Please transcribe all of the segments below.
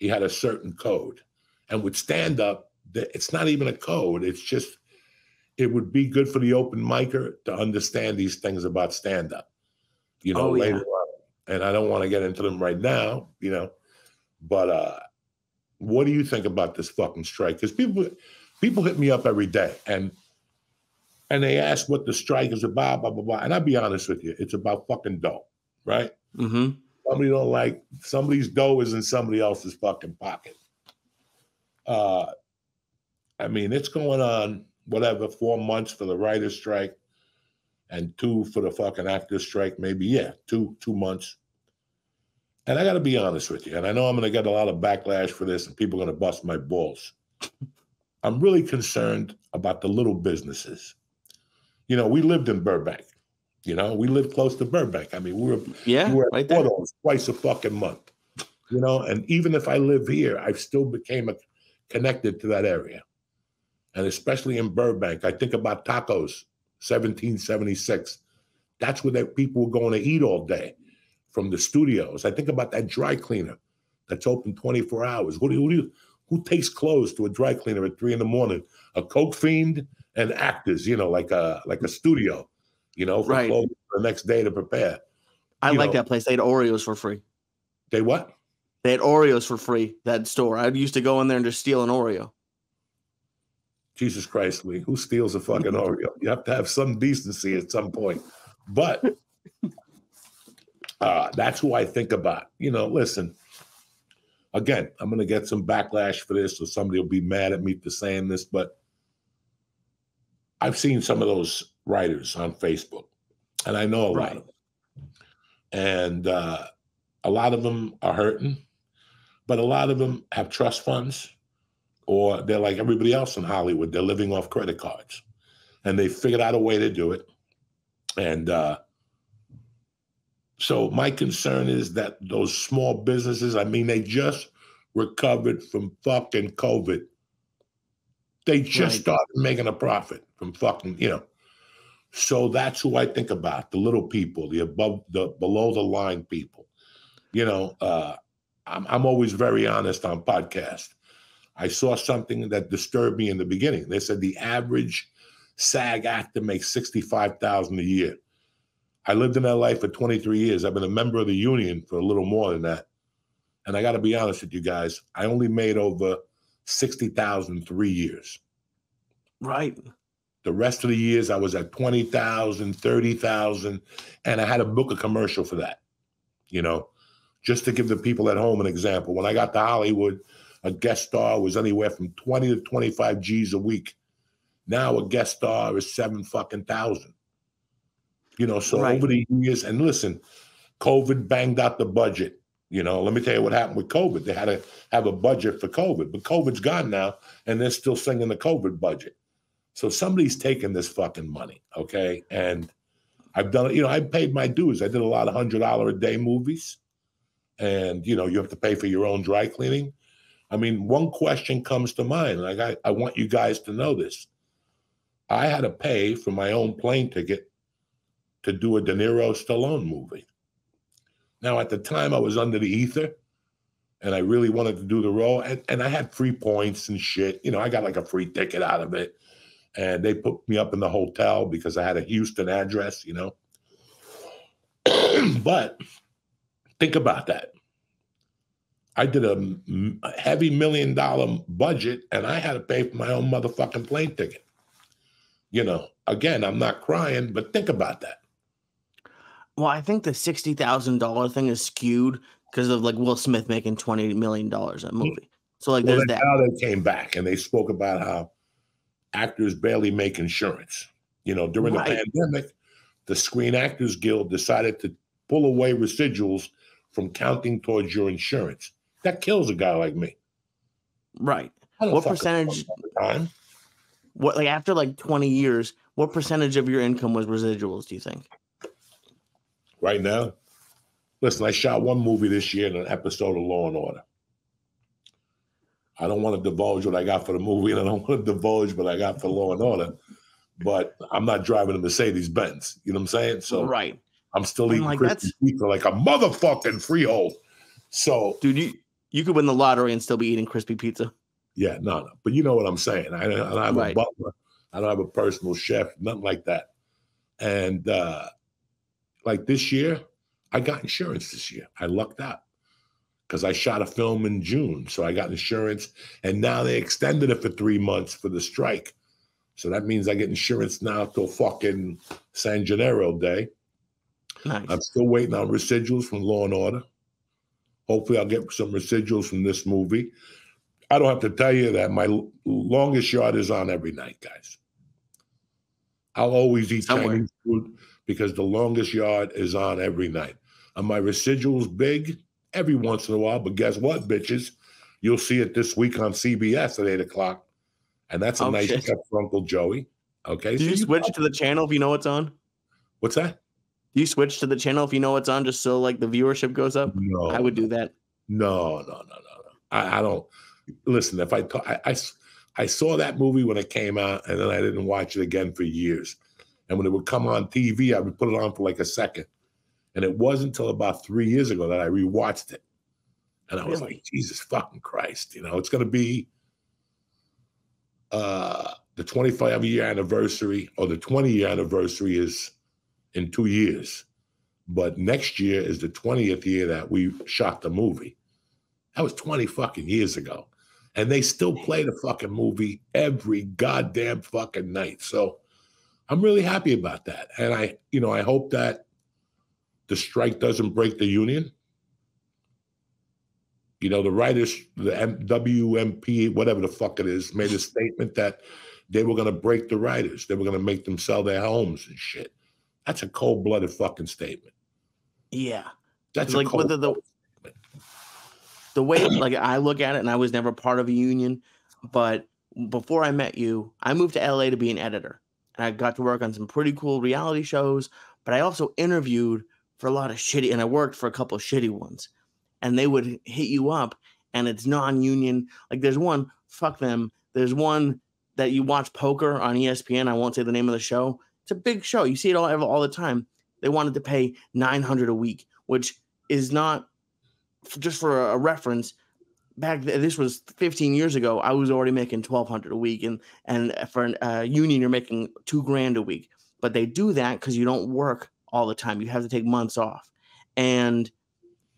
he had a certain code. And with stand-up, it's not even a code. It's just, it would be good for the open micer to understand these things about stand-up, later on. And I don't want to get into them right now, but what do you think about this fucking strike? Because people hit me up every day and they ask what the strike is about, blah, blah, blah. And I'll be honest with you, it's about fucking dough, right? Mm-hmm. Somebody's dough is in somebody else's fucking pocket. It's going on, 4 months for the writer's strike and 2 for the fucking actor's strike, maybe, 2 months. And I got to be honest with you, and I know I'm going to get a lot of backlash for this and people are going to bust my balls. I'm really concerned about the little businesses. We lived in Burbank. We lived close to Burbank. We were right at Portos twice a fucking month. And even if I live here, I still became connected to that area. And especially in Burbank, I think about tacos, 1776. That's where people were going to eat all day from the studios. I think about that dry cleaner that's open 24 hours. Who takes clothes to a dry cleaner at 3 a.m? A coke fiend and actors, like a studio, for clothes for the next day to prepare. I like that place. They had Oreos for free. They what? They had Oreos for free, that store. I used to go in there and just steal an Oreo. Jesus Christ, Lee, who steals a fucking Oreo? You have to have some decency at some point. But that's who I think about. Listen, again, I'm going to get some backlash for this, or somebody will be mad at me for saying this, but I've seen some of those writers on Facebook, and I know a lot of them. And a lot of them are hurting, but a lot of them have trust funds, or they're like everybody else in Hollywood. They're living off credit cards, and they figured out a way to do it. And so my concern is that those small businesses, they just recovered from fucking COVID. They just started making a profit from fucking, So that's who I think about, the little people, the below the line people. I'm always very honest on podcasts. I saw something that disturbed me in the beginning. They said the average SAG actor makes $65,000 a year. I lived in LA for 23 years. I've been a member of the union for a little more than that. And I got to be honest with you guys, I only made over $60,000 3 years. Right. The rest of the years I was at $20,000, $30,000, and I had to book a commercial for that. Just to give the people at home an example. When I got to Hollywood, a guest star was anywhere from 20 to 25 G's a week. Now a guest star is $7,000. So over the years, and listen, COVID banged out the budget. Let me tell you what happened with COVID. They had to have a budget for COVID, but COVID's gone now, and they're still singing the COVID budget. So somebody's taking this fucking money, okay? And I've done it. I paid my dues. I did a lot of $100 a day movies, and you have to pay for your own dry cleaning. One question comes to mind, and I want you guys to know this. I had to pay for my own plane ticket to do a De Niro Stallone movie. Now, at the time, I was under the ether, and I really wanted to do the role, and I had free points and shit. I got like a free ticket out of it, and they put me up in the hotel because I had a Houston address, But think about that. I did a heavy $1 million budget, and I had to pay for my own motherfucking plane ticket. Again, I'm not crying, but think about that. Well, I think the $60,000 thing is skewed because of Will Smith making $20 million a movie. So there's that. Now they came back and they spoke about how actors barely make insurance. During the pandemic, the Screen Actors Guild decided to pull away residuals from counting towards your insurance. That kills a guy like me. Right. What percentage? After 20 years, what percentage of your income was residuals, do you think? Right now? Listen, I shot one movie this year in an episode of Law & Order. I don't want to divulge what I got for the movie, and I don't want to divulge what I got for Law & Order, but I'm not driving a Mercedes-Benz. You know what I'm saying? So I'm still eating crispy pizza like a motherfucking freehold. So, dude, You could win the lottery and still be eating crispy pizza. Yeah, no. But you know what I'm saying. I don't have a butler. I don't have a personal chef, nothing like that. And like this year, I got insurance this year. I lucked out because I shot a film in June. So I got insurance. And now they extended it for 3 months for the strike. So that means I get insurance now till fucking San Gennaro Day. Nice. I'm still waiting on residuals from Law and Order. Hopefully I'll get some residuals from this movie. I don't have to tell you that my longest yard is on every night, guys. I'll always eat Chinese food because the longest yard is on every night. Are my residuals big? Every once in a while, but guess what, bitches? You'll see it this week on CBS at 8 o'clock. And that's a nice cut for Uncle Joey. Okay. Do you switch to the channel if you know what's on? What's that? Do you switch to the channel if you know what's on just so like the viewership goes up? No. I would do that. No. I don't. Listen, if I saw that movie when it came out, and then I didn't watch it again for years. And when it would come on TV, I would put it on for like a second. And it wasn't until about 3 years ago that I rewatched it. And I was like, Jesus fucking Christ. You know, it's going to be the 25-year anniversary, or the 20-year anniversary is in 2 years. But next year is the 20th year that we shot the movie. That was 20 fucking years ago. And they still play the fucking movie every goddamn fucking night. So I'm really happy about that. And I hope that the strike doesn't break the union. You know, the writers, the WMP, whatever the fuck it is, made a statement that they were going to break the writers. They were going to make them sell their homes and shit. That's a cold-blooded fucking statement. Yeah. That's like whether the way like I look at it, and I was never part of a union, but before I met you, I moved to LA to be an editor. And I got to work on some pretty cool reality shows, but I also interviewed for a lot of shitty, and I worked for a couple of shitty ones. And they would hit you up, and it's non-union. Like there's one, fuck them. There's one that you watch poker on ESPN. I won't say the name of the show. It's a big show. You see it all the time. They wanted to pay $900 a week, which is not, just for a reference, back then, this was 15 years ago, I was already making $1,200 a week, and for a union, you're making $2,000 a week. But they do that because you don't work all the time. You have to take months off. And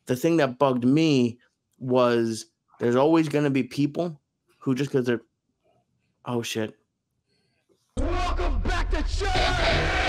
the thing that bugged me was there's always going to be people who just because they're, oh shit. Welcome back to church.